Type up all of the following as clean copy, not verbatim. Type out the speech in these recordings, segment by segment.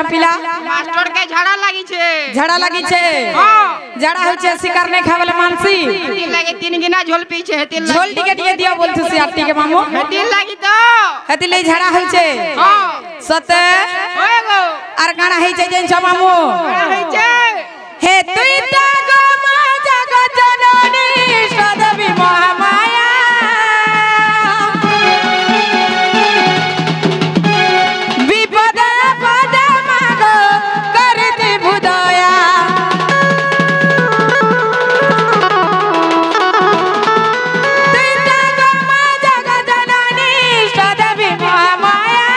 लगे पिला मास्टर के झाड़ा लगी छे हां झाड़ा होय छे शिकार नहीं खावले मानसी तिल लगे 3 गिना झोल पीछे है तिल झोल टिके दिए दिया बोलथु से आरती के मामू तिल लगी तो हती ले झाड़ा होय छे हां सते होय गो आर गाना होय छे जेन छ मामू होय छे हे तुई ता गो मा जगत जननी सदबी महामाया विपद पद मागो करती बुदया तुई ता गो मा जगत जननी सदबी महामाया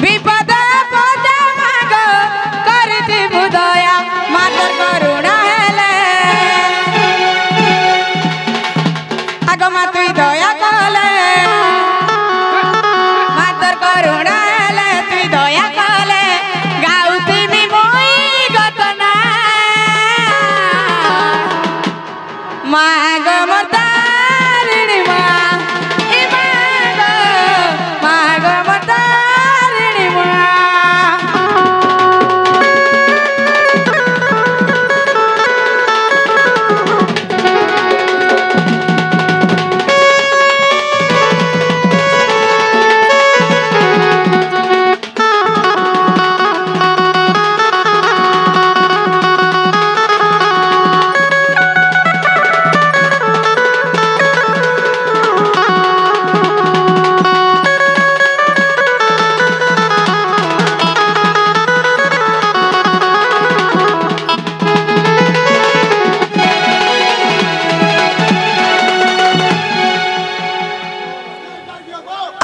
विपद पद मागो करती बुदया मातर करुणा हेले आगो मा तुई दया कले मातर करुणा हेले तुई दया कले गाउती मी मोई गतना मागो मोर तारिणी मा ई मागो मोर तारिणी मा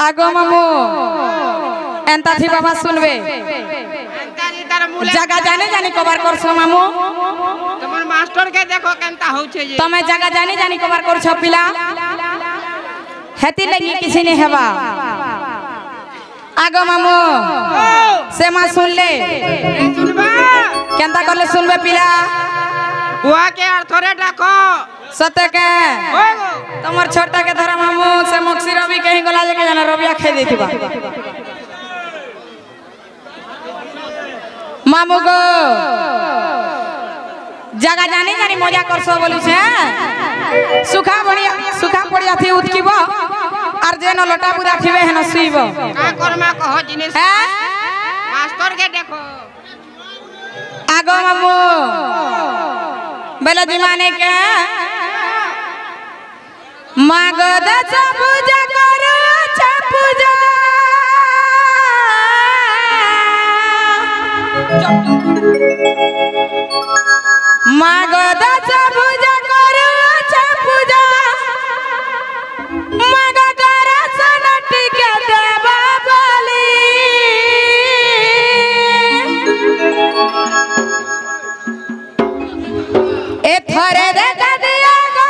आगो मामू एंता थी बाबा सुनबे अंताजी तार मुले जगह जाने जानी कवर करछो मामू तमन मास्टर के देखो केनता हो छे जे तमे जगह जाने जानी कवर करछो पिला हेती लगी किसी ने हेबा आगो मामू से मा सुन ले सुनबा केनता करले सुनबे पिला बुआ के अर्थरे डाको सते के होय गो तमर छोटा के धरा मामू से मक्सी रवि कहीं गोला लेके जाना रबिया खे देथिबा मामू गो जगह जानी जानी मजा करसो बोलू छे सुखा पड़िया थी उठकीबो आर जेनो लोटा पूरा थिबे हेन सुइबो का करमा कहो जिनिस हैं मास्टर के देखो आगो मामू बेला दिमाने के मागो दस पूजा करो अच्छा पूजा मागो दस पूजा करो अच्छा पूजा मागो दर्शन टिके देवा बोली ए थरे देखा दिया गो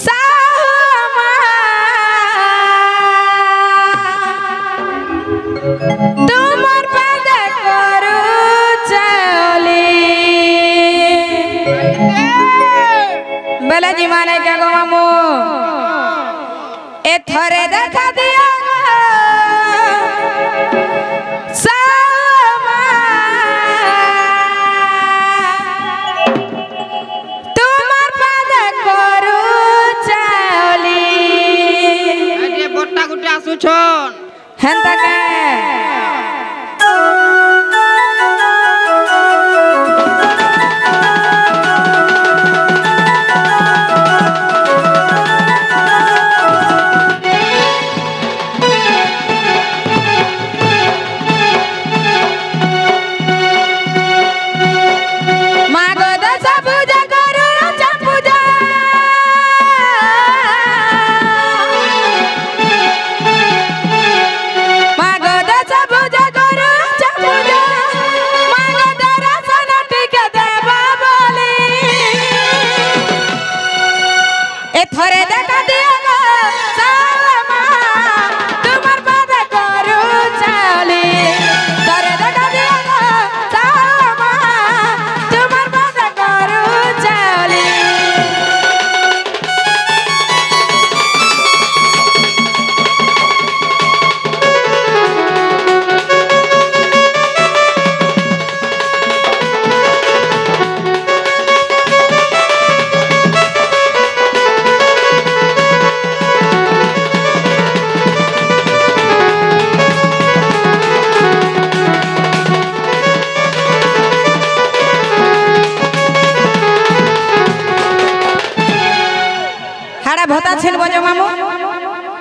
साहुमा तुमर पद करू चली बेला जी माने क्या गो मामू ए थरे देखा दिया गो साहुमा तुमर पद करू चली अरे बोटा गुटा सुछन हेंता के मागो दस पूजा करू अच्छा पूजा मागो दस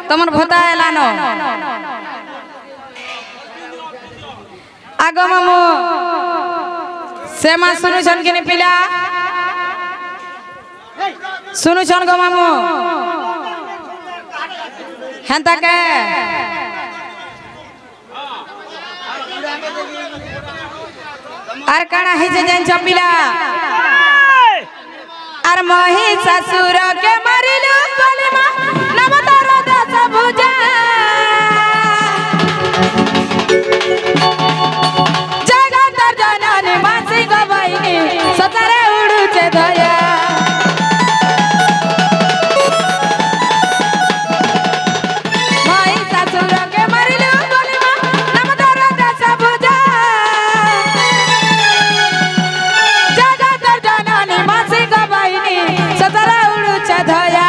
तमर भोता एलानो आगो मामू से मा सुनु छन के पिला सुनु छन गो मामू हेंता के आर काना हे जे जन चपिला आर मही ससुर के मरिलु गलिमा नवतर दस भुजा जगतर जननी मासी गबैनी सतरे उडुचे धया मही ससुर के मरिलु गलिमा नवतर दस भुजा जगतर जननी मासी गबैनी सतरे उडुचे धया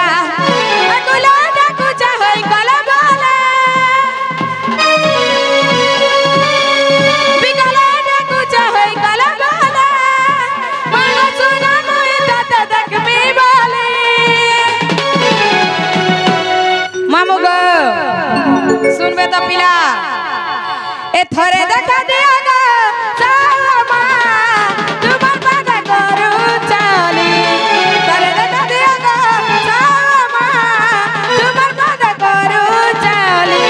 अकुला डाकुचा होई कला गला बिकला डाकुचा होई कला गला मांगो सुना मोहि तात देखबी बोले मामू गो सुनबे तो पिला ए थरे देखा दिया गो सामा तुम्हार बागा करू चाली थरे देखा दिया गो सामा तुम्हार बागा करू चाली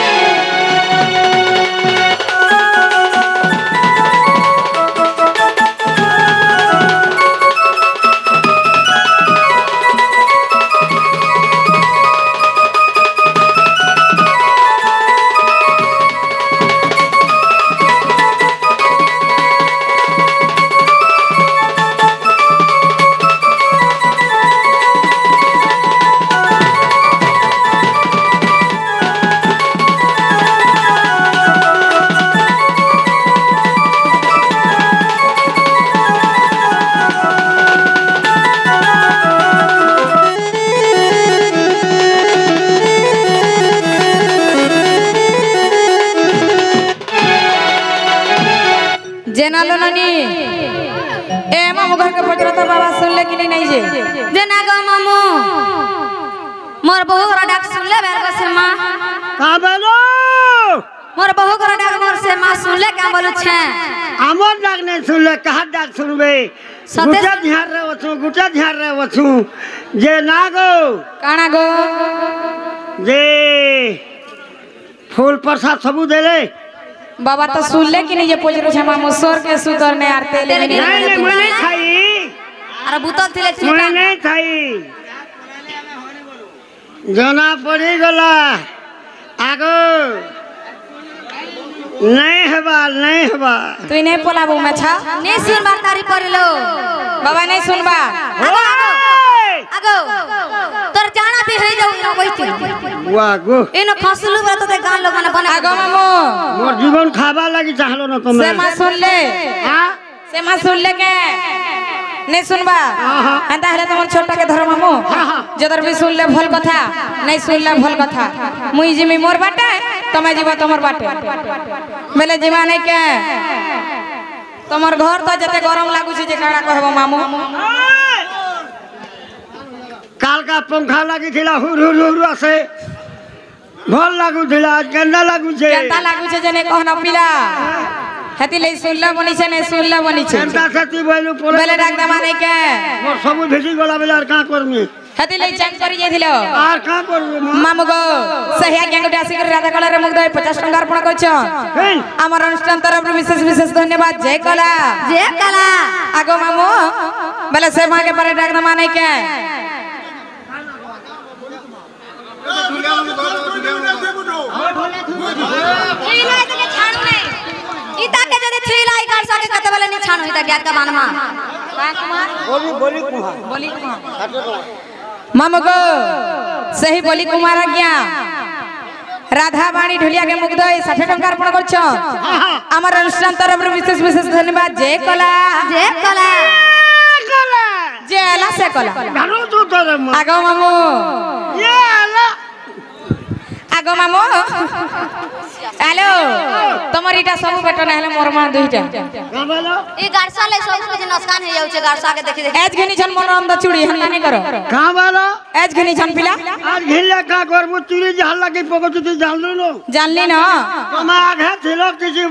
जेनालो ननी ए मामू घर के पचरा तो बाबा सुन ले कि नहीं जे जेना गो मामू मोर बहु घर डाक सुन ले बेर से मां का बोलो मोर बहु घर डाक मोर से मां सुन ले का बोलु छे আমার ডাক নাই শুনলে কাহার ডাক শুনবে গুটা ধ্যান রে ওছু যে না গো काना गो যে ফুল প্রসাদ সবু দেলে बाबा तो सुन ले कि नहीं जे पचरो छे मामू सोर के सुतर ने आरते ले নাই নাই মই নাই খাই अरे बुतल थिले মই छिटा নাই খাই জনা পড়ি গলা আগো नहीं हवा तू नहीं पोलाबू में छा ने सुन बातारी परलो बाबा नहीं सुनबा आगो तोर जाना भी है जाऊ न बैठी वाह गो इनो खसलु बत ते गान लोगन बना आगो मामू मोर जीवन खाबा लगी चाहलो न तुम से मां सुन ले हां से मां सुन ले के नहीं सुनबा अंता हले तुम छोटा के धर मामू जदर भी सुन ले भल कथा नहीं सुन ले भल कथा मुई जिमी मोर बाटे तमे जीवा तमर बाटे बेले जीवा नहीं के तमर घर तो जते गरम लागु छी जे काना कहबो मामू काल का पंखा लगी थिला हुर हुर हुर से भल लागु थिला गंदा लागु छे केता लागु छे जे ने कहना पिला हेती ले सुनला बनी छे ने सुनला बनी छे केंता सती बोलु पोले बेले डाक दमा नहीं के मोर सब भेजी गला बेला का करमी हेती ले चेंज करी जेथिलो आर का करबे मामू गो सहिया गंगुटी आसी कर राधा कलर मुग्ध 50 टंका अर्पण करछ हमर अनुष्ठान तरफ विशेष विशेष धन्यवाद जय कला आगो मामू बेले से मां के परे डाक दमा नहीं के इता के जदी थ्रीलाई कर सके कते वाला नहीं छानो इता ज्ञान का बानमा बोली कुमार मामू गो सही बोली कुमार आज्ञा राधा वाणी ढोलिया के मुग्ध 60 टंका अर्पण करछ हमर अनुष्ठान तरफ विशेष विशेष धन्यवाद जय कला जय अला से कला गानो तो तोरे आगो मामू ये आला आगो मामू हेलो तमर दिटा सब बेटा नहले मोर मां दुईटा का बोलो ई गारसा ले सब कुछ नुकसान हो जाउछे गारसा के देखि देखि एज घनी छन मन अंदर चूड़ी हल्ला नहीं करो का बोलो एज घनी छन पिला आज घिल्ला का करबो चूड़ी जहां लगे पकड़ती जानलो नो जानली न तुम आगे थिलो किसी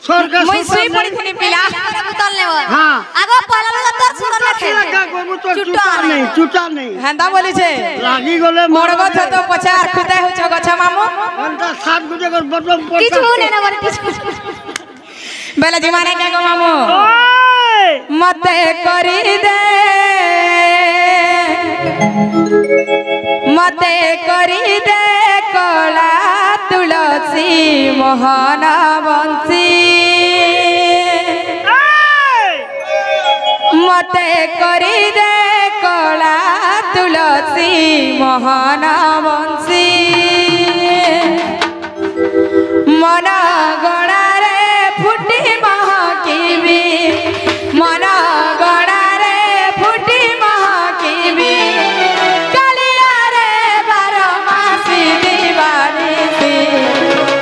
स्वर्ग का मुई सुई पड़ी थी पिला बोतल ले हां आगो पहला लगा तो सुंदर लगे का करबो तो चूटा नहीं हंदा बोली छे लागी गले मोड़बो थ तो पछार खुदे हो छ गछ मामू अंता सात गुटे कर बटम पड़ किछु ने ना बोले किछु बेला जमाने के गो मामू ओए मते करी दे मते करी दे कला तुलसी मोहन बंसी मते करी दे कला तुलसी मोहन बंसी मन गणा रे फुटी महकिबी मन गणा रे फुटी महकिबी कालिया रे बारमासी दिवानी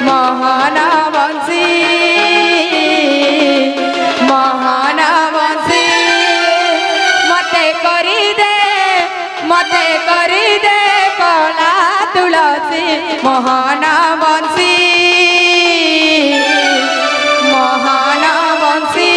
मोहन बंसी मोहन बंसी मते करी दे कला तुलसी मोहन बंसी मोहन बंसी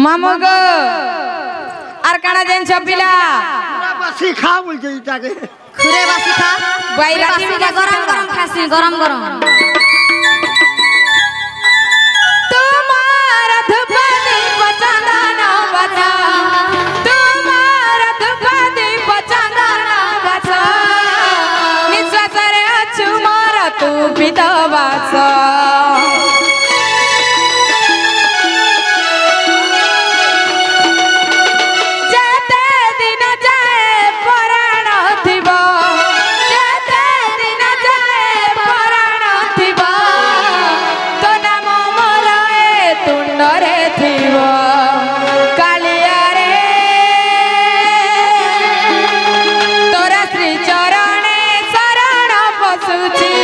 मामू गो आर काना जेन छपिला बसी खा बोल जईता के खुरे बासी खा बाई राती में गरम गरम खासी गरम गरम तुम्हारा धुपदी बचाना ना बचा तुम्हारा धुपदी बचाना ना बचा निश्वास रे अछु मारा तू बितवास जेते दिन जाए पराण थिबो जेते दिन जाए पराण थिबो तो नाम मोर ए तुंडरे थिबो कालिया रे तोरा श्री चरणे शरण पशुची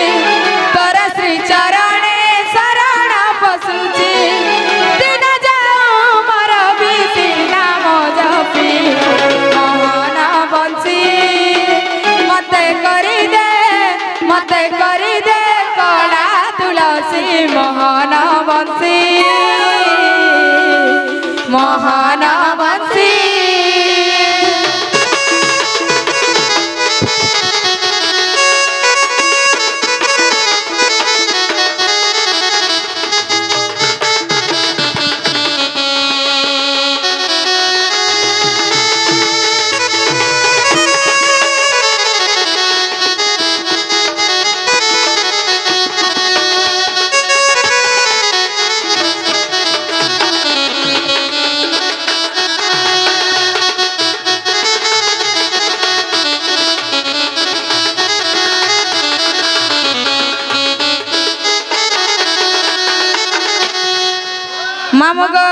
तोरा श्री चरणे शरण पशुची दिन जाऊ मोर बीती नाम जपी मोहन बंसी मते करी दे कला तुलसी मोहन बंसी मोहन बंसी मामू गो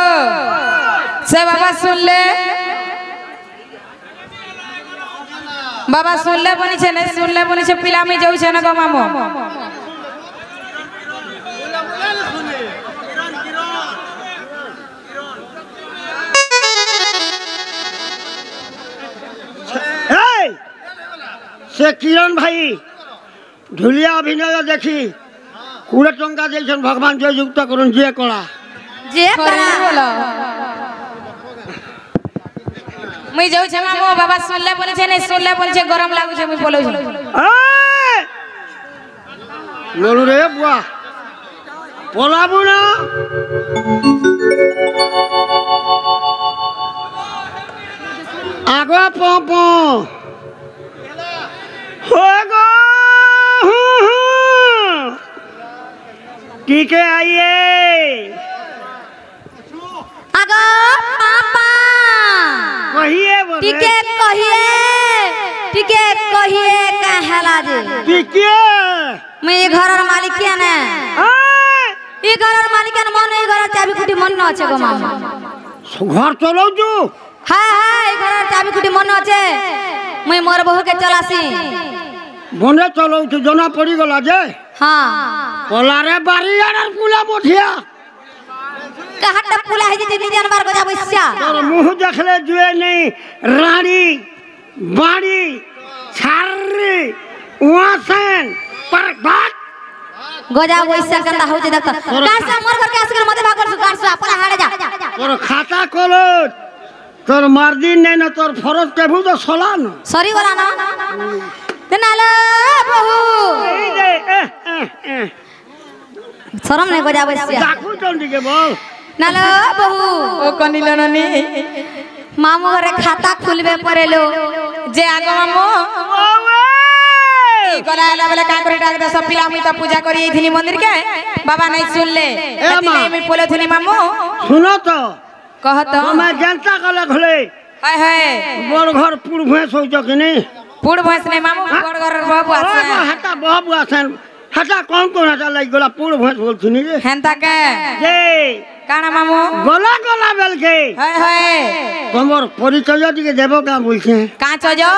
से बाबा सुन ले बाबा सुन ले बनी छे नहीं सुन ले बनी छे पिला में जाऊ छे ना गो मामू ए से किरण भाई ढुलिया अभिनय देखी कुड़े टंका देछन भगवान जय युक्त करन जे कला जे खरी बोलो मुई जाऊ छे मामू बाबा सुन ले बनी छे नहीं सुन ले बनी छे गरम लागू छे मुई बोलौ छे ए लोलू रे बुआ पोलाबू ना आगो पोपो हो गो टीके आइए आगो पापा कहिए बोले टिके कहिए कहला जे टीके मैं ये घर मालिक क्या ने ये घर मालिक ने मन ये घर चाबी कुटी मन न আছে গো মামা घर चलो जो हां हां ये घर चाबी कुटी मन न আছে मैं मोर बहू के चलासी बने चलो तो जना पड़ी गला जे हां पलारे बारी आर पुला मोठिया कहट पुला है जे निजन बार गजा बसिया तोर मुंह देखले जुए नहीं रानी बाड़ी छारी वासन पर बात गजा बसिया कंदा हो जे देखता कासा मोर घर के आसकर मते भाग कर कासा अपना हाड़े जा तोर खाता खोलो तोर मर्दी नहीं ना तोर फरज केबू तो सोलान सॉरी वाला ना नाला बहू शरम नहीं गजा बसिया डाकू चंडी के बोल नाला बहू ओ कनिलो ननी मामू घरे खाता खुलबे परेलो जे आगो मामू ई गला आला बेले का करे डाक दे सब पिला मुई त पूजा करी एथिनी मंदिर के बाबा नहीं सुन ले एथिनी मी बोले थनी मामू सुनो तो कहत मैं जनता कले खले हाय हाय बड़ घर पुर भैंस हो कि नहीं पुड़ भैंस नहीं मामू बड़ घर बाबू आसे हटा बाबू आसन हटा कौन हटा लाइक गोला पुर भैंस बोलथि नी रे हेंता के जे काना मामू गोला गोला बेल के हाय हाय तमर परिचय दिके देबो का बोलछे काच जो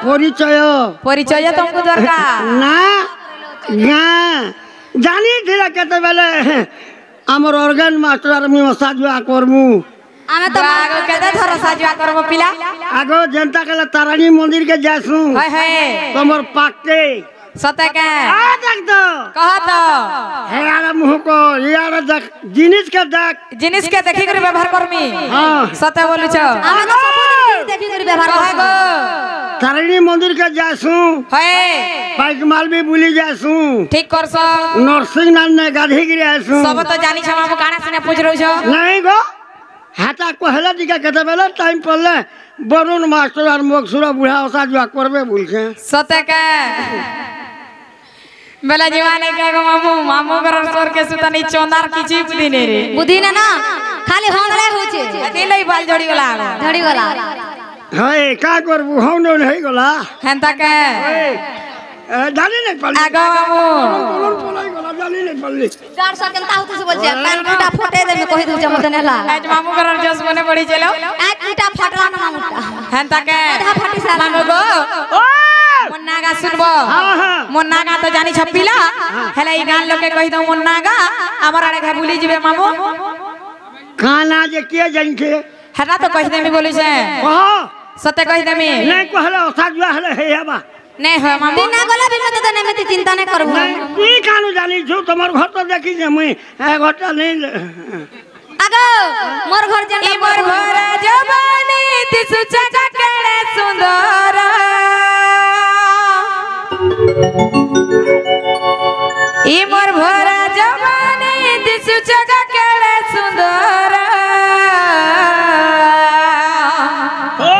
परिचय तुमको दरकार ना ना जानी थिला केते बेले हमर ऑर्गन मास्टर मी साजुआ करमु आमे तो आगो केते थरो साजुआ करबो पिला आगो जनता के तारानी मंदिर के जासु हाय हाय तमर पाके सते के आ देख दो कहत हे यार मुह को यार देख जिनिस के देख जिनिस के देखि कर व्यवहार करमी हां सते बोलु छ आमे तो सब देखि कर व्यवहार कहगो तारानी मंदिर के जासु हाय बाइक माल भी बुली जासु ठीक करस नरसिंह नाथ ने गाधी गिरे आसु सब तो जानी छ मामू काना सिने पूछ रहू छ नहीं गो हाथा कहला दिका केते बेले टाइम पड़ले वरुण मास्टर और मोगसुरा बुढ़ा ओसा जुआ करबे बोलछे सते के बेला जीवाने के गो मामू मामू घर सोर के सुतनी चोंदार किछि बुद्धि ने रे बुद्धि ना ना खाली होंगरे होचे अकेले बाल जोड़ी गला धड़ी वाला हाय का करबू हौ न नहीं गला हेंता के जानी नहीं पल्ली आगो मामू बोलन पलाई गला जानी नहीं पल्ली गार सा केनता होते से बोल जे कान कुटा फटे दे में कहि दू जमत नेला आज मामू घर जस बने पड़ी चलो आ कुटा फटला ना मामुटा हेंता के आधा फटी साला मामू गो मुन्ना गा सुनबो मुन्ना गा तो जानी छपिला हेले ई गान लोग के कहि दऊ मुन्ना गा हमर आड़े घा भूली जिवे मामू खाना जे के जानी छे हेला तो कहि देमी बोलु से कह सते कहि देमी नहीं कहला ओसा जुआ हले हे बा नहीं हो मामू बिना गला बिन तो ने में चिंता नहीं करबो की कानु जानी छु तमर घर तो देखी जे मुई ए घटा नहीं आगो मोर घर जन ई मोर भरा जवानी तिसु जगा केड़े सुंदर ई मोर भरा जवानी तिसु जगा केड़े सुंदर ओ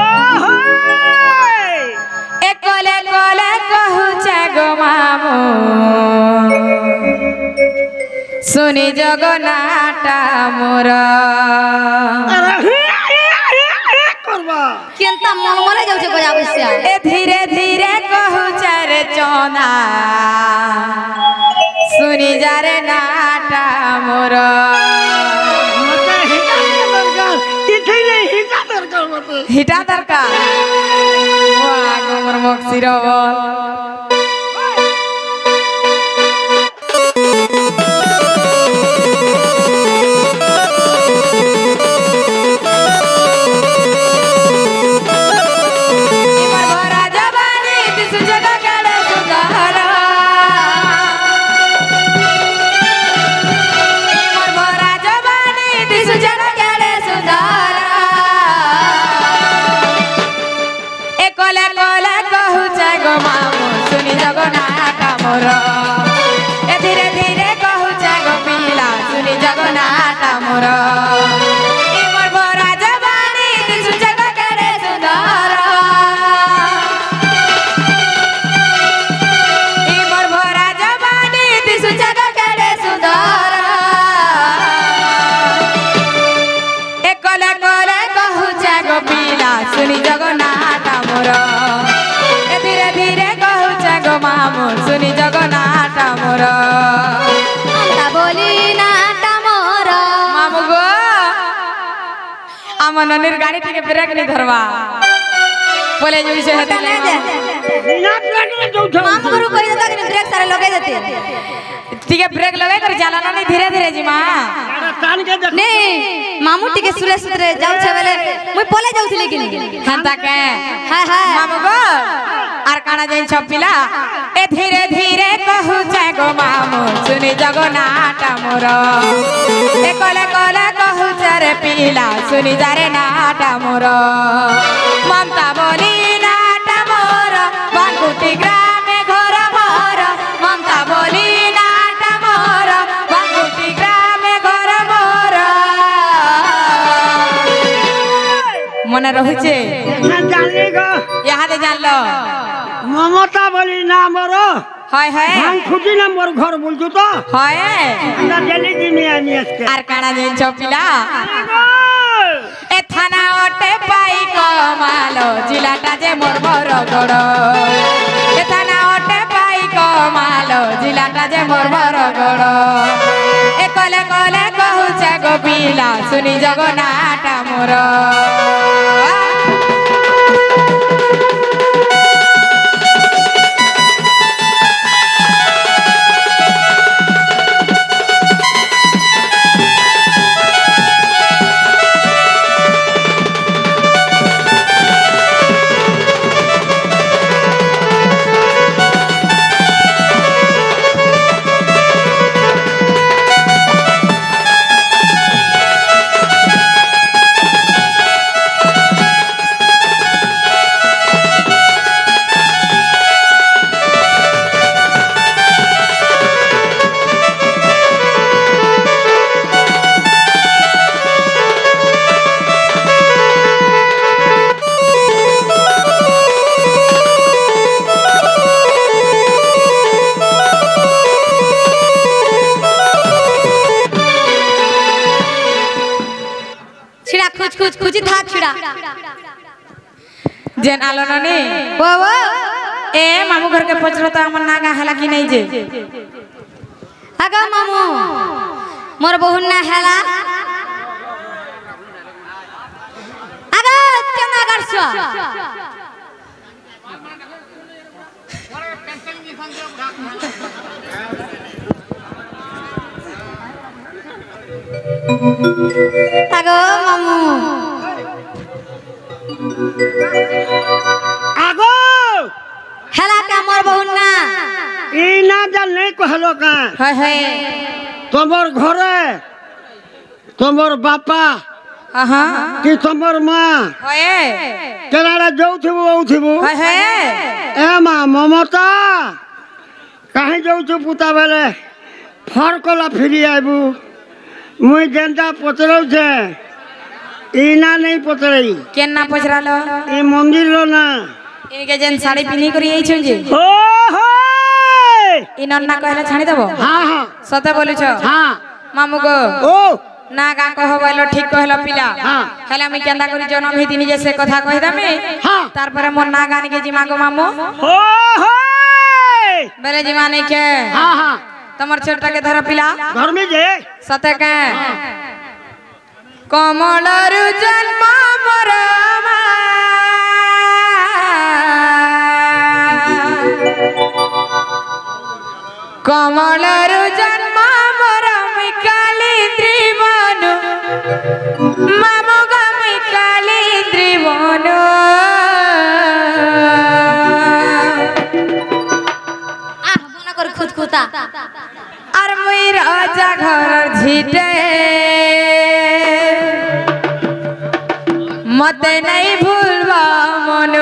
होय एकले कोले कहू छे गो मामू सुनी जगनाटा मोर अरे करबा केनता मन मले जाउ छे गजा बसिया ए धीरे धीरे कहू चार चोना सुनी जा रे नाटा मोर मते हिटा दरकार किथे नहीं हिटा दरकार मते हिटा दरकार वाह गोमर मक्सिरो बोल कोले कोले कहू छे गो मामू सुनी जगन्नाथ मोर ए धीरे धीरे कहूचे गो मामू सुनी जगन्नाथ मोर ममता बोली नाट मोर मामू गो आम ननीर गाड़ी टिके ब्रेक नहीं धरवा बोले जो से पता नहीं दे बिना ब्रेक में जाऊ मामू गुरु कहि देता कि ब्रेक सारे लगे देते टिके ब्रेक लगे कर चलाना नहीं धीरे धीरे जी मां तान के देख नहीं मामू टिके सुरे सुरे जाऊ छे बेले मुई पले जाऊ थी लेकिन हंता के हाय हाय मामू गो आर काना जैन छपिला ए धीरे धीरे कहू छै गो मामू सुनी जगन्नाथ मोर ए कले कले कहू छै रे पीला सुनी जारे नाट मोर ममता बोली नाट मोर बांकुटी ग्रामे घर मोर ममता बोली नाट मोर बांकुटी ग्रामे घर मोर मने रहुचे ना जानली गो यहाँ दे जान लो ममता बोली ना मोरो हाय हाय हम खुदी ना मोर घर बोलतो तो हाय ना जल्दी दिन आनी इसके आर काना जैन छपिला ए थाना ओटे पाई कमालो जिलाटा जे मोर मोर गड़ ए थाना ओटे पाई कमालो जिलाटा जे मोर मोर गड़ ए कले कले कहू छै गो पीला सुनी जगन्नाथ मोर छिड़ा खुज खुज खुजी था छिड़ा जेन आलो ननी वो ए मामू घर के पचरो तो हमर नागा हला कि नहीं जे आगा मामू मोर बहुन ना हैला आगा चना गरसो आगो मामू आगो हैला का मोर बहुन ना ई ना जान नहीं कहलो का हाय हाय तमर घरे तमर बापा आहा कि तमर माँ हाय केनारा जाउथिबो औथिबो हाय हाय ए माँ ममता कहीं जाउछु पुता बेले फरकला फिरी आइबू मुई जेंता पचरौ छे इना नहीं पचरई केन ना पचरालो ई मंदिर रो ना इनके जेन साड़ी पिनी करी आई छु जे ओ हो इ नन्ना कहले छाणी देबो हाँ हाँ सते बोलु छ हाँ मामू गो ओ ना गा कहबैलो ठीक कहलो पिला हाँ। हेला मी केंदा करी जनम हेतिनी जैसे कथा कहि दमे हाँ। तार परे मोर ना गान के जिमा गो मामू हो हो बेले जिमा नहीं के हाँ हाँ तमर छोटा के धर पिला घर में जे सते के कमलर जन्म मोर कमलर जन्म मोर मिकाली त्रिभनु मामू गा मिकाली त्रिभनु आ बोना कर खुद खुदा আর মুই রাজা ঘর ঝিটে মতে নাই ভুলবা মন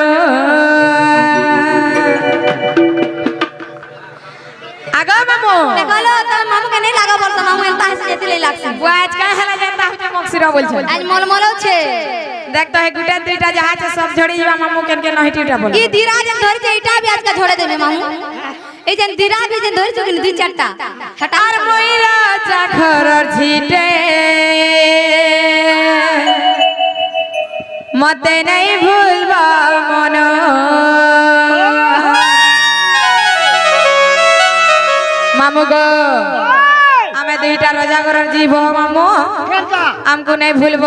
আগা মামু देखलो तो मामू के नहीं लागा बरसा मामू एंता है जेते ले लागसी वो आज का हला जानता हुते मक्सिरा बोलछ आज मोल मोलो छे देखता है गुटा दुटा जहाज सब झड़ी जीवा मामू के नहीं टीटा बोल ई धीराज धर जे इटा भी आज का छोड़े देबे मामू ए जन धीरा भी जन धर चुकिन दुई चारटा हटा আর মুই রাজা ঘর ঝিটে মতে নাই ভুলব মন মামু গো আমি দুইটা রজাগর জীব মামু কেনটা আমকু নাই ভুলব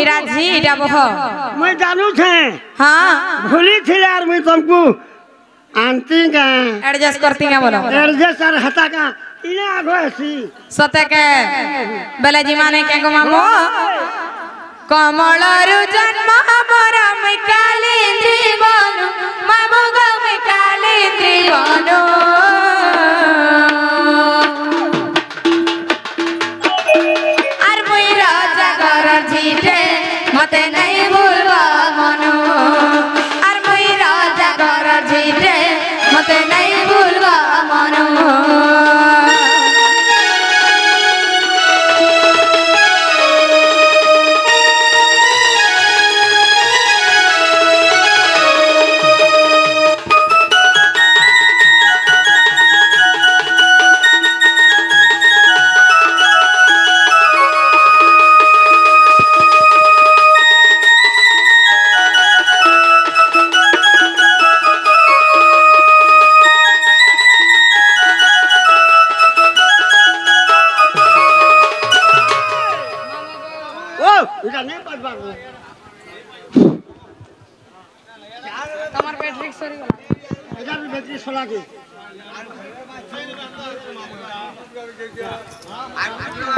এরা ঝি এটা বহ मैं जानू छे हाँ भूली थी यार मैं तुमको आंटी का एडजस्ट करती हैं बोलो एडजस्ट और हता का इने आगो ऐसी सते के बेले जी माने के गो मामू कमलरु जन्म मोरा मैं काली जीवन मामू गो मैं काली जीवन আর মুই রাজা ঘর ঝিটে মতে নাই ভুলবা মন আর মুই রাজা ঘর ঝিটে মতে নাই ভুলবা মন ओ इधर नहीं पास बार তোমার ব্যাটারি সরি গলা इधर भी बैटरी सोला की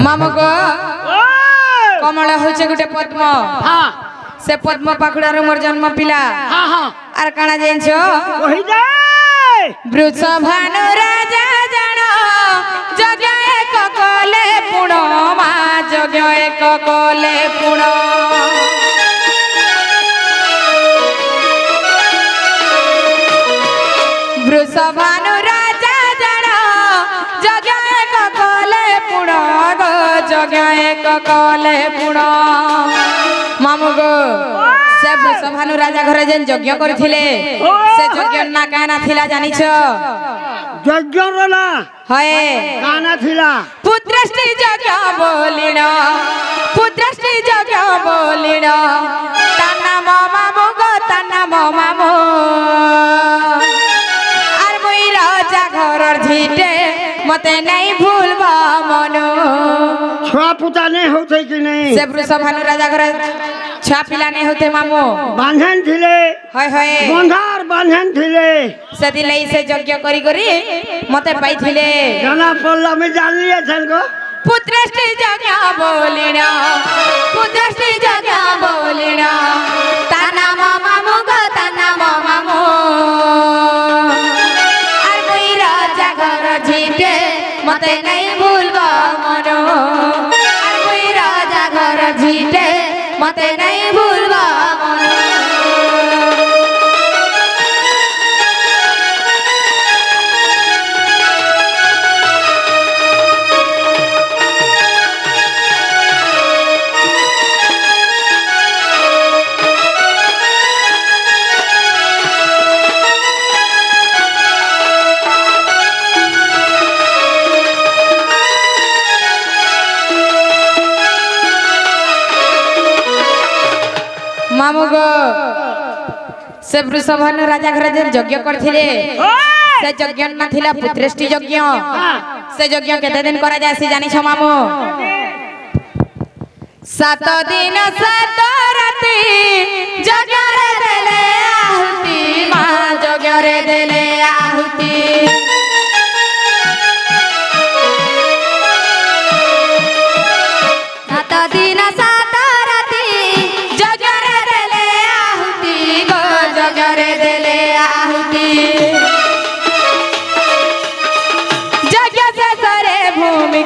মামু গো ओए কমলা হইছে গুটে পদ্ম हां সে পদ্ম পাখুড়ার মোর জন্ম পিলা हां हां আর কানা জানছো वही दे বৃষভানু রাজা জান যজ্ঞ এক কলে পুণ মা যজ্ঞ এক কলে পুণ বৃষভানু রাজা জান যজ্ঞ এক কলে পুণ গো যজ্ঞ এক কলে পুণ মামু গো সে বৃষভানু রাজা ঘরে যেন যজ্ঞ করিଥିଲେ সে যজ্ঞ না কানা থিলা জানিছ যজ্ঞ না হয় কানা থিলা পুত্রষ্টি যজ্ঞ বলিণ পুত্রষ্টি যজ্ঞ বলিণ তার নাম মামু গো তার নাম মামু আর মুই রাজা ঘরর ঝিটে মতে নাই ভুলব মন छुआ पुता नहीं होते कि नहीं সে বৃষভানু রাজা ঘরে छुआ पिला नहीं होते मामू बांधन थिले হয় হয় बंधार बांधन थिले সেদিলে সে যজ্ঞ করি করি মতে পাইছিলে जाना पड़ला में जान लिया छन को পুত্রষ্টি যজ্ঞ বলিণ পুত্রষ্টি যজ্ঞ বলিণ তার নাম মামু গো তার নাম মামু আর মুই রাজা ঘর ঝিটে মতে নাই ভুলব মন আর মুই রাজা ঘর ঝিটে মতে নাই ভুলব মন মামু গো সে বৃষভানু রাজা ঘরে যে যজ্ঞ করছিলে সে যজ্ঞ না থিলা পুত্রেষ্টি যজ্ঞ সে যজ্ঞ কেতে দিন করা যায় সে জানিছ মামু 7 দিন 7 রাতি যজ্ঞরে দেলে আহুতি মা যজ্ঞরে দেলে আহুতি যজ্ঞরে দেলে আহুতি যজ্ঞ শেষরে ভূমি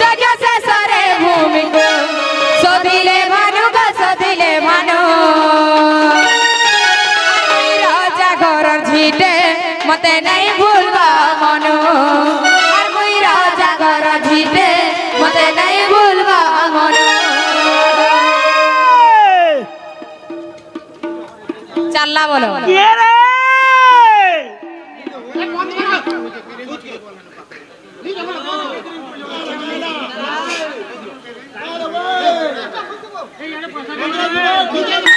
যজ্ঞ শেষরে ভূমি সদিলে ভানু গো সদিলে ভানু রাজা ঘর ঝিটে মতে নাই ভুলব মন আর মুই রাজা ঘর ঝিটে মতে নাই ভুলব মন চাল্লা বলো ये रे Hey,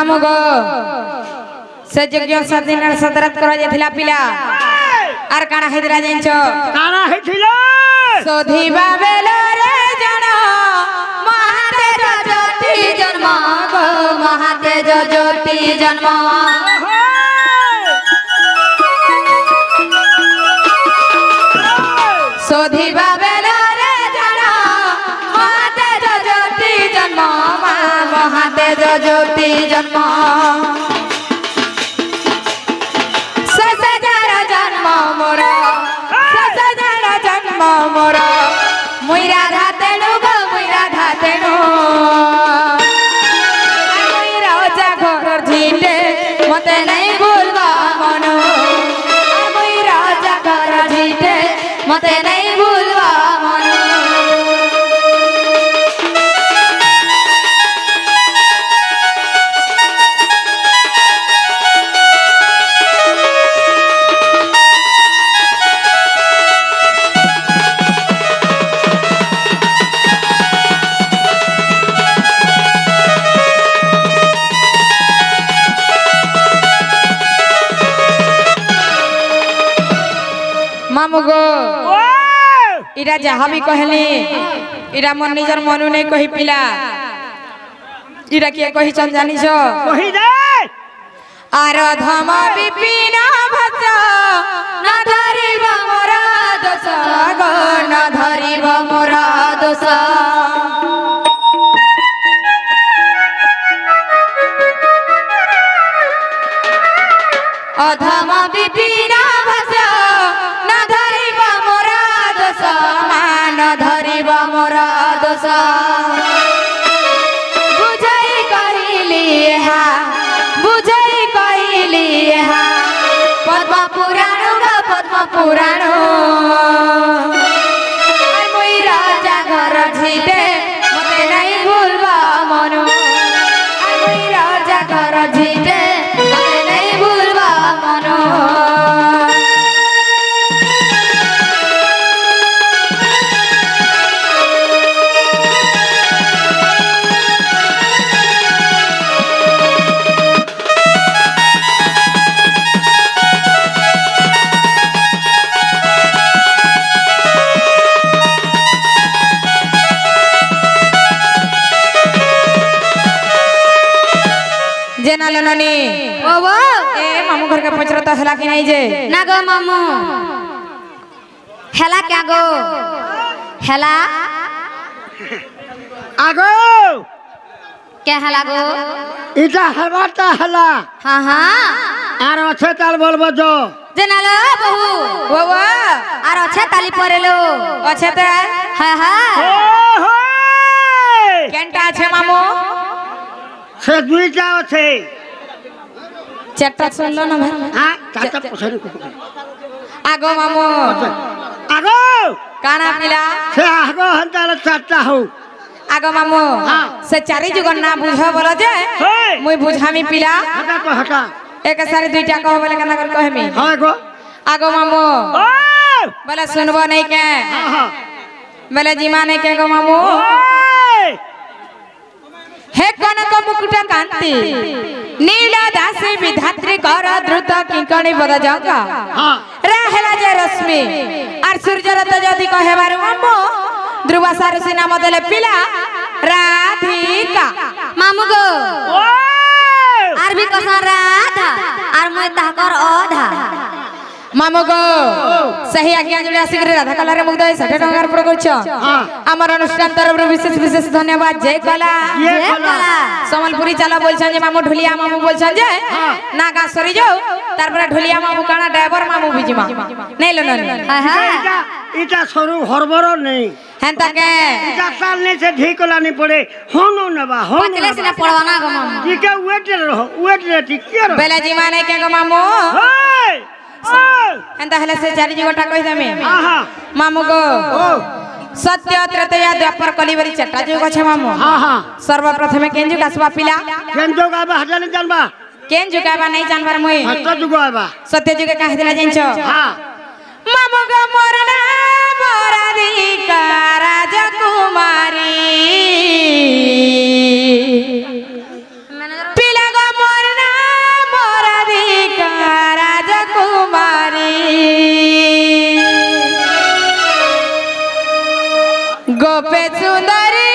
ମାମୁଁ ଗୋ ସେ ଯଜ୍ଞ ସଦିନ ସଦରତ କରା ଯାଇଥିଲା ପିଲା ଆର କାଣା ହେଇଥିଲା ଜାଣିଛ କାଣା ହେଇଥିଲା ସୋଧିବା ବେଲରେ ଜଣ ମହାତେଜ ଜ୍ୟୋତି ଜନ୍ମ ଗো ମହାତେଜ ଜ୍ୟୋତି ଜନ୍ମ ସୋଧିବା ବେଲରେ ଜଣ ମହାତେଜ ଜ୍ୟୋତି ଜନ୍ମ ମହାତେଜ ଜ୍ୟୋତି ଜନ୍ମ ଶେଷଜାର ଜନ୍ମ ମୋର ଶେଷଜାର ଜନ୍ମ ମୋର ମୁଇଁ ରାଧା ତେଣୁ ଗো ମୁଇଁ ରାଧା ତେଣୁ ମୁଇଁ ରାଜା ଘର ଝିଟେ ମତେ ନାଇଁ ଭୁଲବା ମନ ମୁଇଁ ରାଜା ଘର ଝିଟେ ମତେ ନାଇଁ ଭୁଲବା ମନ मामू गो इरा जहाँ भी कहली इरा मन निजर मनु नहीं कही पिला इरा किए कही चल जानी छो कही दे आराधम विपिन भज न धरिब मोरा दोष गो न धरिब मोरा दोष अधम विपिन भज न धरिब मोरा दोष न धरिब मोरा दोष बुझाई कहली हा बुझाई कहली हा पद्म पुराण गो पद्म पुराण मुई राजा घर झिटे मते नहीं भूलबा मन मुई राजा घर झिटे मते नहीं भूलबा मन जेना लननी ओ वो ए मामू घर के पचरत हला कि नहीं जे ना गो मामू हेला क्या गो हेला आगो क्या हेला गो इटा हलवाता हला हाँ हाँ আর আছে তাল বলবো তো জেনালো বহু वो वो আর আছে তালি পরেলো अच्छे ते হ্যাঁ হ্যাঁ केंटा আছে मामू সে দুইটা আছে चट्टा सुन लो ना भाई হ্যাঁ চারটা পছন্দ आगो मामू আগো काना पिला সে আগো হন্তালে চারটা হও आगो मामू हाँ। से चारी जुगन ना बुझो बोलो जे हे मुई बुझामी पिला হটা তো হটা एक सारी दुईटा कहो बोले केना कर कहमी হ্যাঁ গো आगो मामू ও बोले सुनबो नहीं के হ্যাঁ হ্যাঁ बोले जीमा नहीं के गो मामू ওই हे कनक मुकुट कांति नीला दासी विधात्री कर द्रुत किंकणी बद जंगा হ্যাঁ राहेला जे रश्मि आर सूर्य रत जदि कहेबार मामू ध्रुव सारसी नाम देले पिला राधिका मामू गो ওই আর भी कसा राधा আর মই তাহকর অধা मामू गो सही आज्ञा जोड़ी आसिक राधा कलार मुग्ध 60 टंकार पर करछ हाँ। हमर अनुष्ठान तरफ विशेष विशेष धन्यवाद जय कला ये जे कला। कला समलपुरी चला बोलछन जे मामू ढुलिया मामू बोलछन जे हाँ। ना गा सरी जाओ तार पर ढुलिया मामू काना ड्राइवर मामू बिजिमा नहीं लो ननी হ্যাঁ হ্যাঁ এটা এটা সরু হরবর নেই हेंता के এটা চাল নেই সে ঢিকলানি পড়ে হনো নেবা হনো পতলে সিনা পড়বা না গো মামু টিকে ওয়েট রহ ওয়েট রে টিকে রহ बेला जीमा नहीं के गो मामू ওই ওই हेंता हले से चारि जुगटा कहि देमे আহা मामू गो ও सत्य त्रेतया द्वापर कलिबरी चट्टा जुग আছে मामू আহা सर्वप्रथमे केन जुग आसबा पिला কেন যোগ আবা হাজালে জানবা केन जुगाबा नहीं जानबार मुई হাত যুগ আবা सत्य जुग काहे दिला जानिछो হ্যাঁ मामू गो मोर नाम राधिका राजकुमारी पिला गो गोपे सुंदरी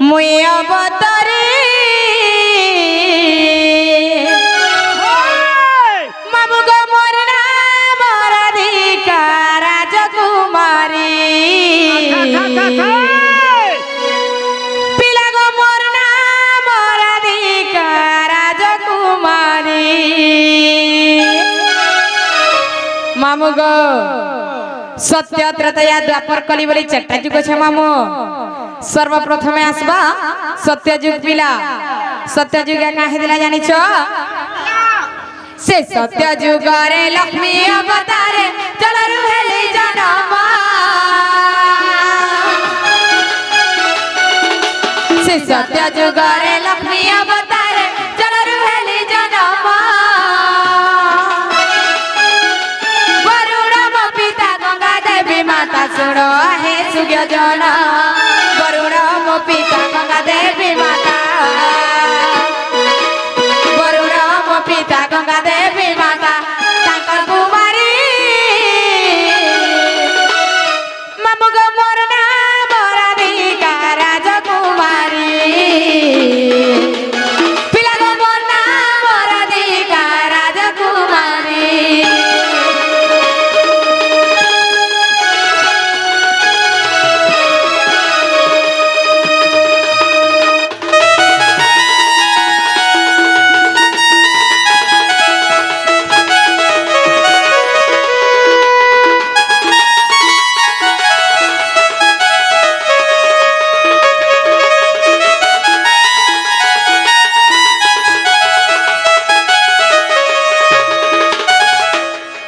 मुई अवतारी मामू गो मोर नाम राधिका राजकुमारी पिला गो मोर नाम राधिका राजकुमारी मामू गो सत्य त्रतया द्वापर कली बोली चारटा जुग छे मामू सर्वप्रथमे आसबा सत्य जुग पिला सत्य जुग काहे दिला जानि छ से सत्य जुग रे लक्ष्मी अवतारे चल रुहेली जनम से सत्य जुग रे लक्ष्मी अवतारे चल रुहेली जनम माता सुनो हे सुग्य जन वरुण मो पिता गंगा देवी माता वरुण मो पिता गंगा देवी माता तांकर कुमारी मामू गो मोर नाम राधिका राजकुमारी पिला गो मोर नाम राधिका राजकुमारी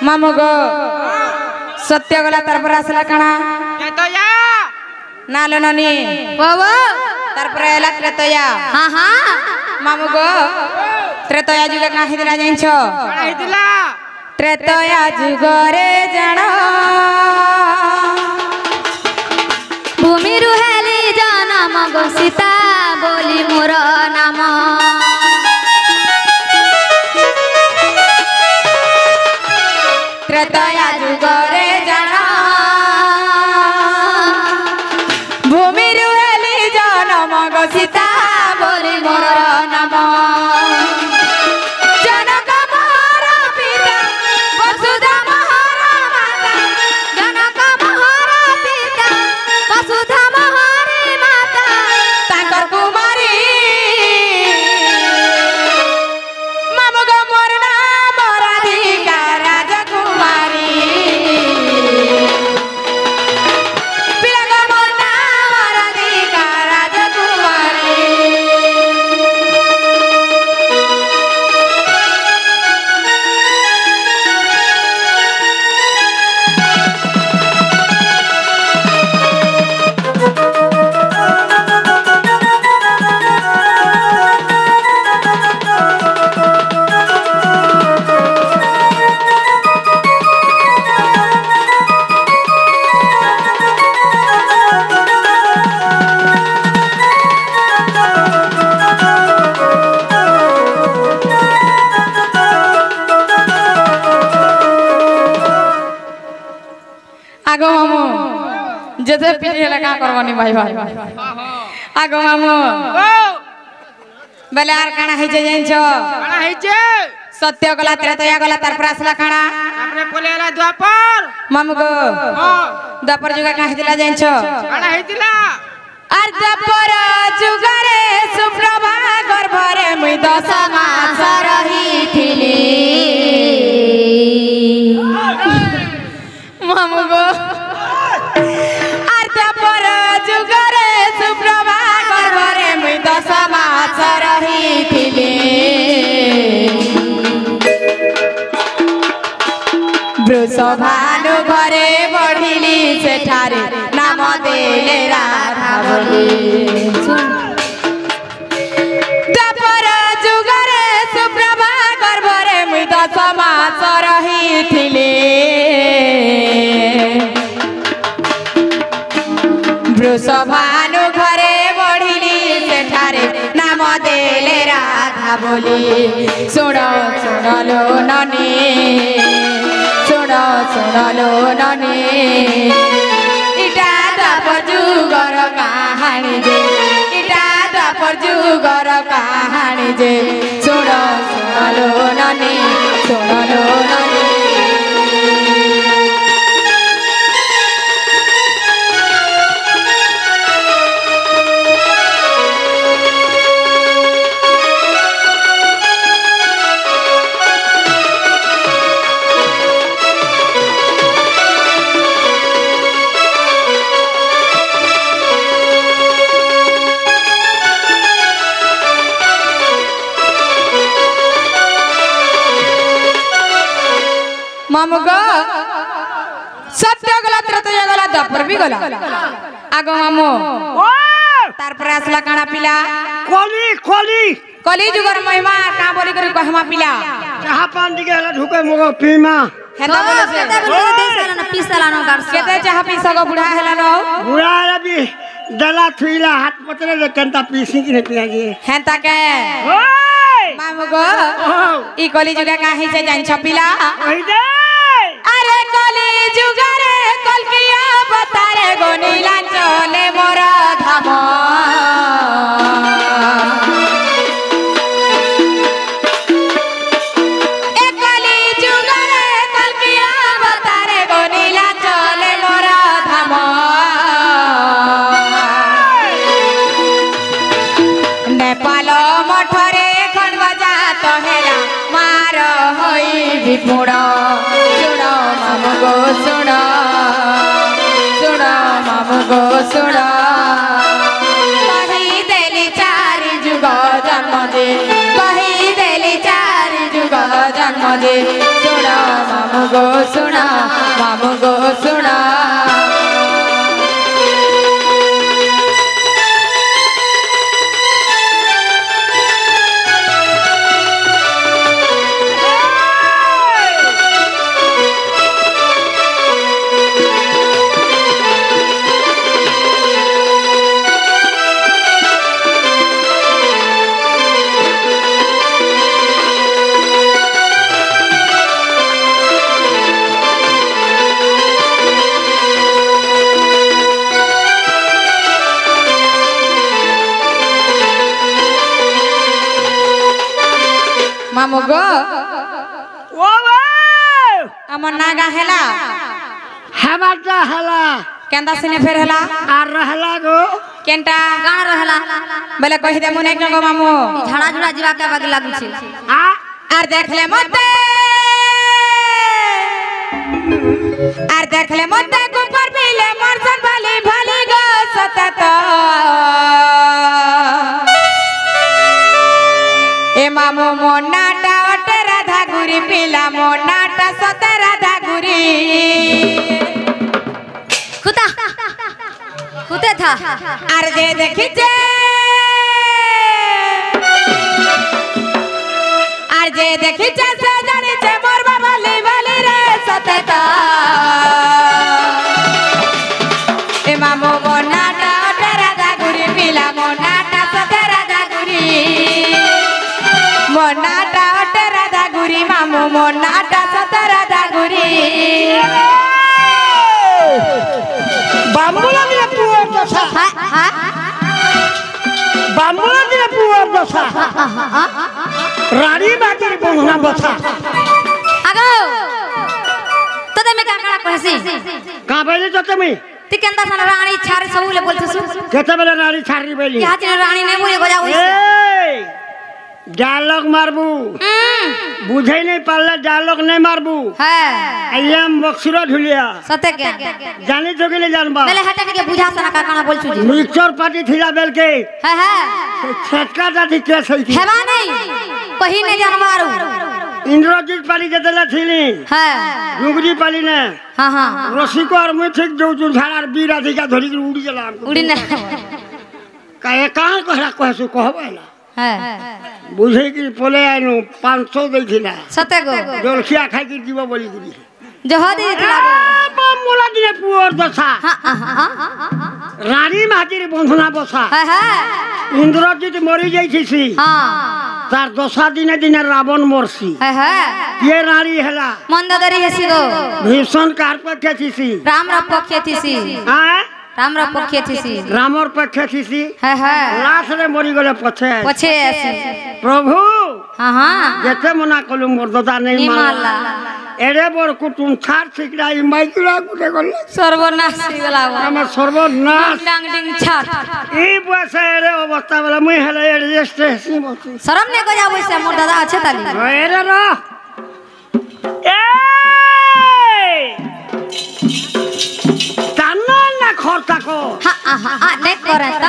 मामू गो सत्य गला तरपर आसला काना त्रेतया नालो ननी बाबा तरपर एला त्रेतया हाँ हाँ मामू गो त्रेतया जुग काहे दिला जाइछ कण हेतिला त्रेतया जुग रे जण भूमि रुहेली जनम गो सीता बोली मोर नाम त्रेतया जुग रे जण भूमि रुहेली जनम गो सीता बोली मोर नाम जनक मोर पिता वसुधा मोर माता जनक मोहर पिता वसुधा मोहरी माता तांकर कुमारी मामू गो मोर नाम राधिका राजकुमारी पिला गो मोर नाम राधिका राजकुमारी आगो मामू जदे पीछे लगा करवानी भाई भाई आगो मामू ओ बेले आर काना है जे जाइन छ कण हेचे सत्य गला त्रेतया गला तरपर आसला काना आपने बोलेला द्वापर मामू गो ओ द्वापर जुग काहे दिला जाइन छ कण हेतिला आर द्वापर जुग रे सुप्रभा गर्भरे मुई दश मास रहिथिली मामू गो आर द्वापर जुग रे सुप्रभा गर्भरे मुई दश मास रहिथिली वृषभानु घरे बढ़िली सेठारे नाम देले राधा बोली द्वापर जुग रे सुप्रभा गर्भरे मुई दश मास रहिथिली वृषभानु घरे बढ़िली सेठारे नाम देले राधा बोली सुनो सुनो लो ननी सुनो सुनो ଶୁଣଲୋ ନନି ଇଟା ଦ୍ୱାପର ଯୁଗର କାହାଣୀ ଯେ ଇଟା ଦ୍ୱାପର ଯୁଗର କାହାଣୀ ଯେ ଶୁଣ ଶୁଣଲୋ ନନି ଶୁଣଲୋ ନନି मामू गो सत्य गला त्रेता गला द्वापर भी गला आगो मामू तार पर आसला काना पिला कली कली कली जुगर महिमा का बोली कर कहमा पिला चाहा पान दिके हला ढुके मगो पीमा हेता बोले से केते बोले देश वाला ना पिसला ना गार केते चाहा पीसा गो बुढ़ा हेला नो बुढ़ा भी दला थुइला हाथ पतरे जे कंता पीसी कि ने पिया जी हेता के मामू गो ई कली जुगा काहे से जान छपिला कहि दे अरे कली जुगारे कलकिया बतारे गो नीलांचले मोर धाम ए कली जुगारे कलकिया बतारे गो नीलांचले मोर धाम नेपाल मठरे खंडबजा तो हेला मार होई विपुण सुण मामू गो सुण सुण मामू गो सुण कही देली चारि जुग जन्म दे कही देली चारि जुग जन्म दे सुण मामू गो सुण मामू गो सुण मामू गो ओ बे हमर नागा हेला हमाता हला केंदा सिने फेर हेला आर रहला गो केंटा गान रहला बोले कहि दे मुने गो मामू झाड़ा जुड़ा जीवा के बाग लागल छी आ आर देखले मते ऊपर मिले मरसन वाली भली गो सतत ए मामू मोनाटा ओटे राधा गुरी पिला मोनाटा सते राधा गुरी खुदा खुदे था आर जे देखी जे से जानी जे मोर बाबा ली रे सतता ए मामू मोनाटा ओटे राधा गुरी पिला मोनाटा सते राधा गुरी मोनाटा ओटे राधा गुरी मामू मोनाटा सते राधा गुरी बामुला दिले पुअर दशा बामुला दिले पुअर दशा रानी बातिर बंधना बसा आगो तते में काकड़ा कहसी का बेले जते में ती केंदा सन रानी छारे सबले बोलथसु केते बेले रानी छारी बेली यहाँ चिन रानी नहीं बोले गोजा होइसे ए डायलॉग मारबू बुझै नहीं पाले डायलॉग नहीं मारबू है आइएम बक्सुरा ढुलिया सते के जानी तो के ले जानबा पहले हटे के बुझा सना काकड़ा बोलछु जी मिक्सर पार्टी थिला बेल के है छटका जाती के सही थी हेवा नहीं कहीं नहीं जानवारू इंद्रजीत पाली जतला थिली है डुंगरी पाली ने हां हां रसिको और मैं ठीक जो जो झाड़ बीर अधिका धरी के उड़ी चला हमको उड़ी न काहे कहां कहला कहसु कहबैला है बुझे कि पोले आइनु 500 दैथिला सते गो जलखिया खाइ के जीव बोली गुरी जो हो दी थला मुला दिने पुअर दशा हां रानी मातिर बंधना बसा है इंद्रजीत मरी जाई छी हां তার 10 দিনে দিনে রাবণ মরছি হ্যাঁ হ্যাঁ কে নারী হেলা মন্দোদরি হেসি গো ভীষণ কার পক্ষে থিসি রাম র পক্ষে থিসি হ্যাঁ রাম র পক্ষে থিসি রামর পক্ষে থিসি হ্যাঁ হ্যাঁ লাশরে মরি গলে পছে পছে আসি প্রভু হ্যাঁ হ্যাঁ যেতে মনা কলু মোর দাদা নেই মারলা এরে বড় কুটুম ছাড় ঠিকরা এই মাইকুরা কুটে গলে সর্বনাশ হইগলা আমার সর্বনাশ ডাং ডিং ছাট এই বসে এরে অবস্থা বলে মুই হেলে রেজিস্ট্রে হেসি বসি শরম নে গজা বইছে মোর দাদা আছে তালি এরে র এই কান্না না খর থাকো হ্যাঁ হ্যাঁ নে করে তা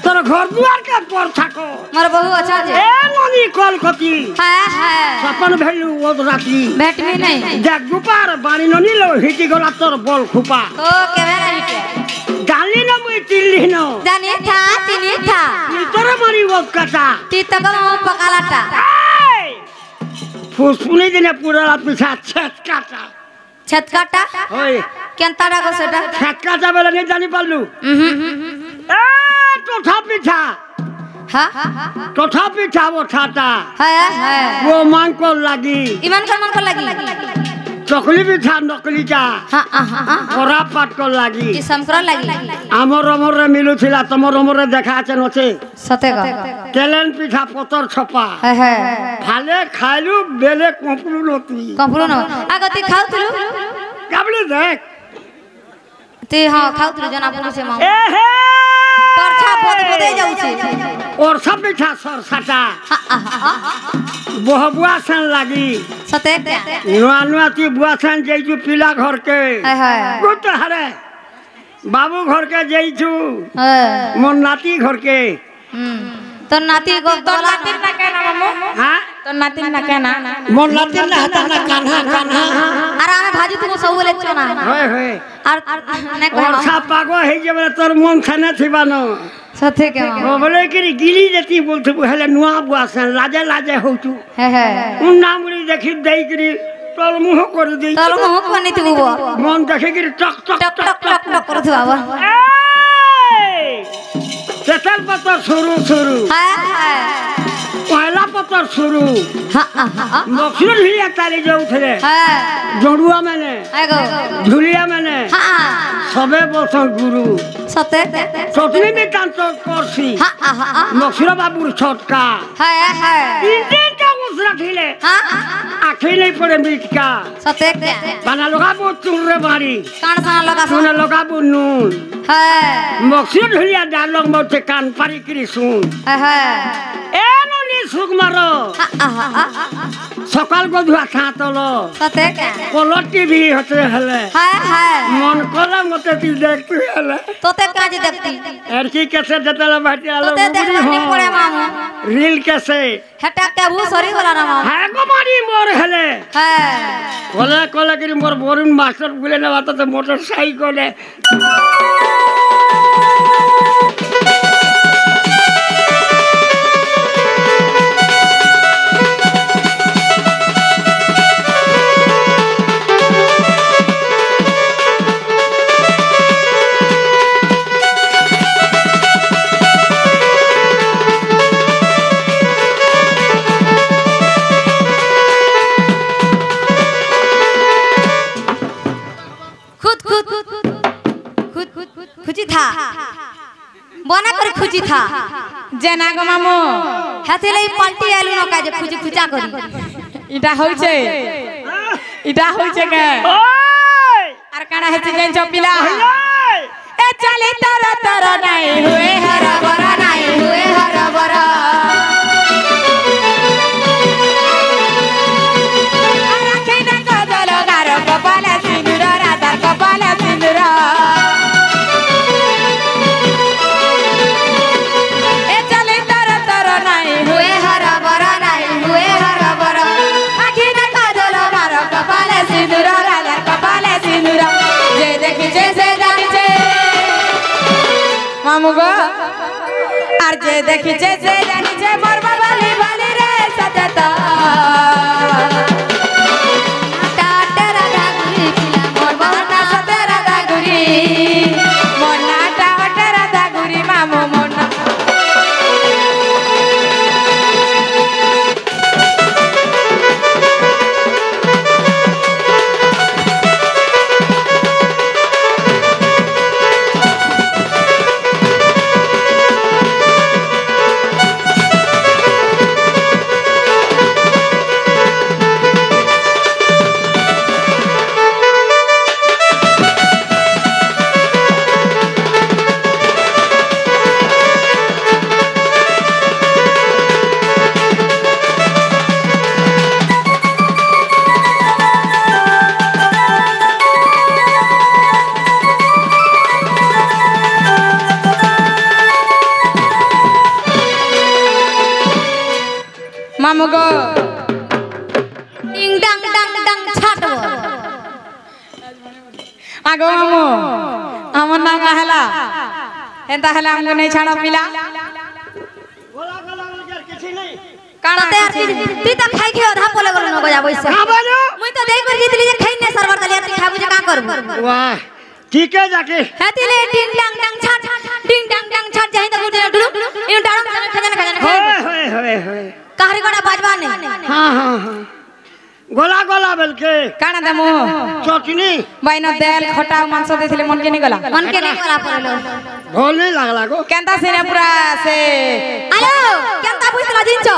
তোর ঘর দুয়ার কে পর থাকো মোর বহু আছে যে এ ননি কলকতি হ্যাঁ হ্যাঁ সপন ভেলু ওদ রাতি ভেটমি নাই দেখ গুপার বাড়ি ননিল হিটি গলা তোর বল খুপা তো কেবে না হিটে জানলি না মুই তিল্লি ন জানি থা চিনি থা তোর মারি ও কাটা তি তক মো পকালাটা ফুসফুনি দিনে পুরা পিছা ছেট কাটা ছতকাটা ওই কেনতা ডাগো সেটা ছেট কাটা বলে নেই জানি পারলু এ তোঠা পিছা হ্যাঁ তোঠা পিছা ও ছাতা হ্যাঁ হ্যাঁ ও মাংক লাগি ইমান কর লাগি চকলি পিঠা নকলি চা হ্যাঁ হ্যাঁ পরা পাট কর লাগি কি সমকর লাগি আমার অমরে মিলুছিলা তোমার অমরে দেখা আছে নছে সতে গো তেলেন পিঠা পতর ছপা হ্যাঁ হ্যাঁ ভালে খাইলু বেলে কম্পলু নতি কম্পুলো ন আগতি খাউতলু কাবলি দেখ তে হ্যাঁ খাউতলু জনা পড়ুছে মা এ হে পরছা বদ বদে যাউছে ওর সব পিঠা সর সাটা বহবুয়া সান লাগি সতে নুয়া নুয়া তি বুয়া সান যাইছু পিলা ঘরকে হ্যাঁ হ্যাঁ গুট হারে বাবু ঘরকে যাইছু হ্যাঁ মোর নাতি ঘরকে তোর নাতি গো তোর নাতির না কেন মামু হ্যাঁ তোর নাতির না কেন মোর নাতি না হাতা না কানহা কানহা আর আমি ভাজি তুমি সব বলেছ না হয় হয় আর নে ওর কোন সব পাগো হই যাবে তোর মন খানে থিবানো সতে কে ও বলে কি গিলি যেতি বলতে হেলে নুয়া বুয়া সান লাজে লাজে হউছু হ্যাঁ হ্যাঁ উন নামড়ি দেখি দেই করি তোর মুহ করে দেই তোর মুহ কোনি তুই গো মন দেখে কি টক টক টক টক টক টক করথু বাবা তেতাল পাতর শুরু শুরু হ্যাঁ হ্যাঁ পয়লা পাতর শুরু হ্যাঁ হ্যাঁ মকসুদ হিয়া তালি যে উঠে হ্যাঁ জড়ুয়া মানে আগো ঝুলিয়া মানে হ্যাঁ সবে বছর গুরু সতে চটনি বিতান্ত করছি হ্যাঁ হ্যাঁ মকসুদ বাবুর ছটকা হ্যাঁ হ্যাঁ তিনটা উসরা ঠিলে হ্যাঁ আখি নেই পড়ে মিটকা সতে বানা লগাবো চুনরে বাড়ি কান সানা লগা চুনে লগাবো নুন হ্যাঁ মকসুদ ঝুলিয়া ডালং মধ্যে কান পারি করি শুন হ্যাঁ এ ননি সুখ মারো সকাল গধুয়া খাতল সতে কলর টিভি হতে হেলে হ্যাঁ হ্যাঁ মন করে মতে তুই দেখতে হেলে তোতে কাজ দেখতি এর কি কেসে যেতেলে ভাটি আলো তোতে দেখনি পড়ে মামু রিল কেসে হেটা কেবু সরি গলা না মামু হ্যাঁ গো মারি মোর হেলে হ্যাঁ কলে কলে করি মোর বরুণ মাস্টার বলে নেওয়া তাতে মোটর সাইকেলে खुद खुद खुद खुची था बना कर खुची था জেনা গো মামু হাতে লাই পাল্টি আলু ন কাজে খুজি খুচা করি ইটা হইছে ইটা হইছে কে ওই আর কানা হেছি জান চপিলা এ চলে তর তর নাই হুয়ে হরা বরা নাই হুয়ে হরা বরা রাখে না কদল গার কপালে সিঁদুর রাধার কপালে সিঁদুর এ চলে তর তর নাই হুয়ে হরা বরা নাই হুয়ে হরা বরা রাখে না কদল গার কপালে সিঁদুর রাধার কপালে সিঁদুর যে দেখিছে সে জানিছে মামু গো আর যে দেখিছে সে জানিছে মোর বাবালি বালি রে সততা টাটা রাধা গুলি খিলা মোর মনা সতে রাধা গুরি মনা টাটা রাধা গুরি মামু মনা आगो मामू हमर नाम कहला एंता हला हमको नहीं छाड़ा पिला गोला गोला बोल किसी नहीं काना तते ती त खाइ के आधा पोले गलो न गया बैसे का बोलो मुई तो देख कर जीतली जे खाइ ने सरवर दलिया ती खाबु जे का करबु वाह ठीक है जाके हेतिले टिंग डंग डंग छाट टिंग डंग डंग छाट जाहि त गुटे डुलु इन डाड़म खजन खजन होए कहरी गड़ा बाजवा ने हाँ गोला गोला बोल के काना दमु चटनी बाइनो देल खटा मांस देथिले मन के नहीं गला मन के नहीं करा पड़लो भोल नहीं लागला गो केंता सिने पूरा से आलो केंता बुझला जिंचो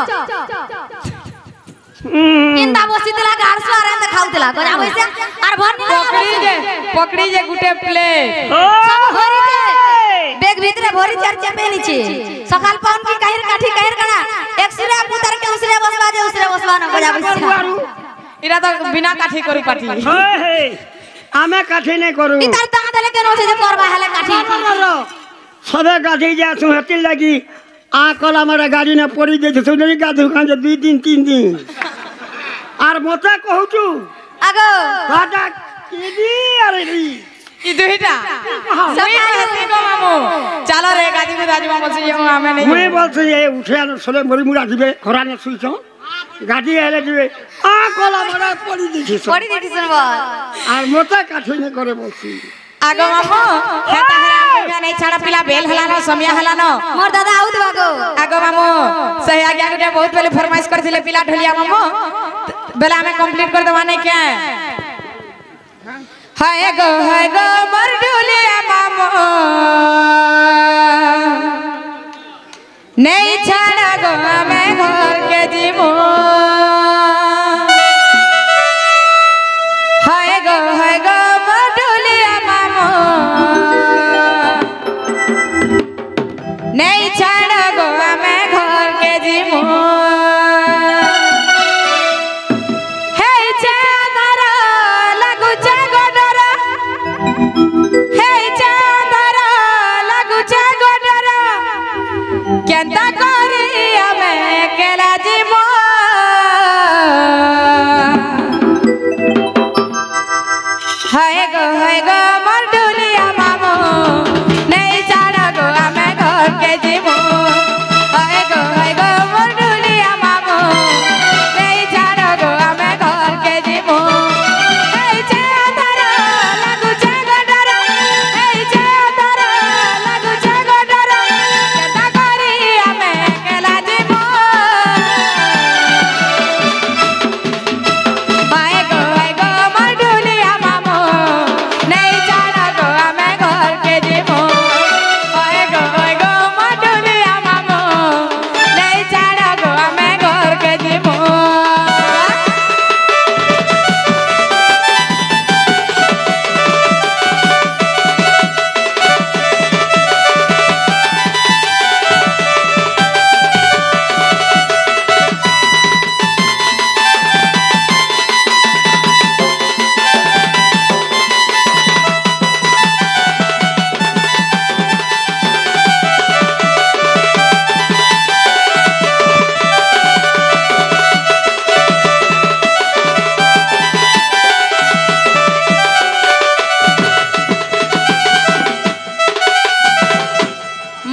इंदा बसितला गारसो आरे त खाउतला गया बैसे आर भर पकड़ी जे गुटे प्लेट सब भरी के बैग भीतर भरी चर्चा पे नीचे सकाल पाउन की काहिर काठी काहिर कना एक सिरे पुतर के उसरे बसवा जे उसरे बसवा न गया बैसे इरा तो बिना काठी करू पाठी आमे काठी नहीं करू इतर ता दले के नो जे करबा हले काठी सबे गाड़ी जा सुहती लगी आकल हमारा गाड़ी ने पड़ी दे सुनरी का दुकान जे 2 दिन 3 दिन आर मोता कहू तू आगो दादा कीदी अरे री ई दुहिटा सही हसी गो मामू चलो रे गादी में राजू मामू से हम हमें नहीं मैं बोलते ये उठे न सोले मरी मुरा दिबे खरा ने सुइछो गाड़ी हेले दिबे आकल हमारा पड़ी दे पड़ी देती सुनबो आर मोता काठी ने करे बोलसी आगो मामू हेता हरा नहीं छाड़ा पिला बेल हला न समिया हला न मोर दादा आउत बागो आगो मामू सही आगे आगे बहुत पहले फरमाइश करथिले पिला ढोलिया मामू बेला हमें कंप्लीट कर दवा नहीं क्या हाय गो मर ढोलिया मामू नहीं छाड़ा गो मैं घर के जीवो हाय गो मर ढोलिया मामू नहीं छाड़ा गो मैं घर के जीवो हे चांदरा लगु चागोडरा हे चांदरा लगु चागोडरा केंता करी हमें केला जीवो हाय गो मर ढोलिया मामू नहीं छाड़ा गो हमें घर के जीवो हाय गो मर ढोलिया मामू नहीं छाड़ा गो हमें घर के जीवो हे चांदरा लगु चागोडरा हे चांदरा लगु चागोडरा केंता करी हमें केला जीवो हाय गो मर ढोलिया मामू नहीं छाड़ा गो हमें घर के जीवो हाय गो मर ढोलिया मामू नहीं छाड़ा गो हमें घर के जीवो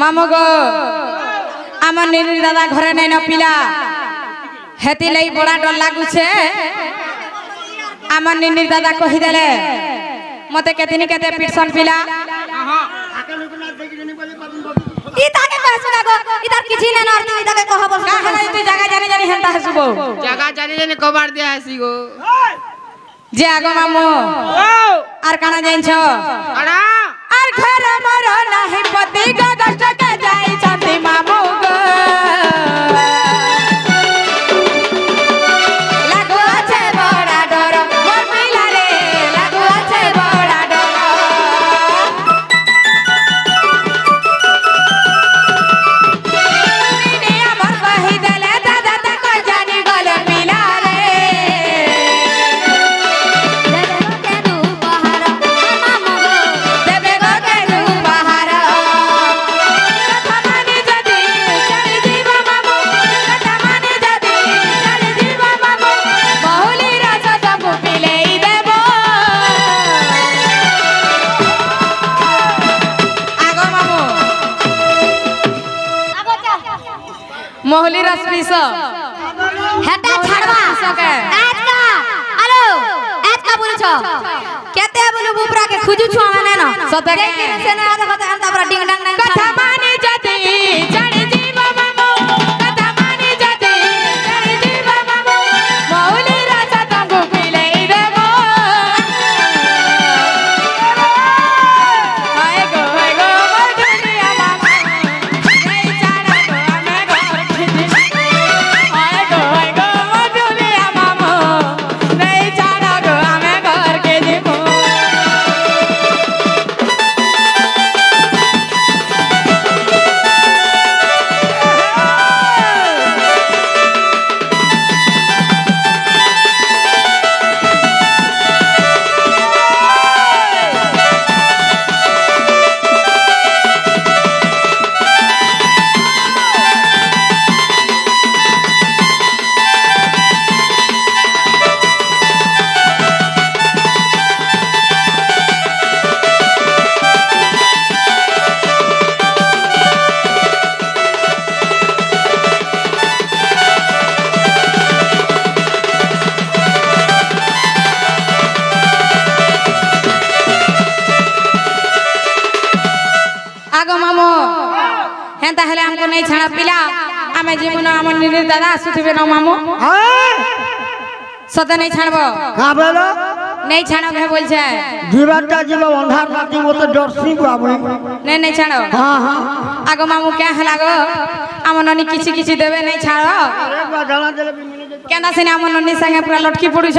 मामू गो आम नीर दादा घरे नहीं न पिला हेती लई बड़ा डर लागुछे आम नीर दादा कहीदेले मते केतिनी केते पिटसन पिला ई ताके कहसु लागो इधर किछि ने नर तू इधर कह बस का हला तू जगह जाने जानी हेंता हसुबो जगह जाने कबाड़ दिया है सी गो जे आगो मामू आर काना जाइन छ अड़ा आर घर मरो नाही पति गो कष्ट के जाई छथि मामू गो लागो छे बड़ा डर मोर पिला रे लागो छे बड़ा डर नी हमर कहि देले दादा तक जानी गल पिला रे देबे के दू बहार मामू गो देबे गो के रू बाहर मोहली रस पीस हेटा छाड़वा सके आज का हेलो आज का बोलछ केते बोलू बुपरा के खुजू छुआ माने न सते के से न आधा कथा अंता पर डिंग डंग डंग कथा माने जाती चढ़ जीव मामो कथा माने जाती चढ़ जीव मामो मोहली रस तंगु पीले देबो हाय गो मोर दुनिया मामो नहीं चाड़ा गो हमें घर खिजी हाय गो मोर दुनिया मामो नहीं चाड़ा गो हमें घर के जीवो आगो मामो हेंता हेले हमको नहीं छाड़ा पिला आमे जीवन हमर निर दादा सुथिबे न मामो सते नहीं छाड़बो का बोलो नहीं छाड़ो के बोल छे जीवनटा जीव अंधार राती वो तो डरसी बाबू नहीं छाड़ो हां हां आगो मामो क्या हला गो हमर ननी किछि किछि देबे नहीं छाड़ो अरे बा जला देले भी मिले केना से हमर ननी संगे पूरा लटकी पड़ू छ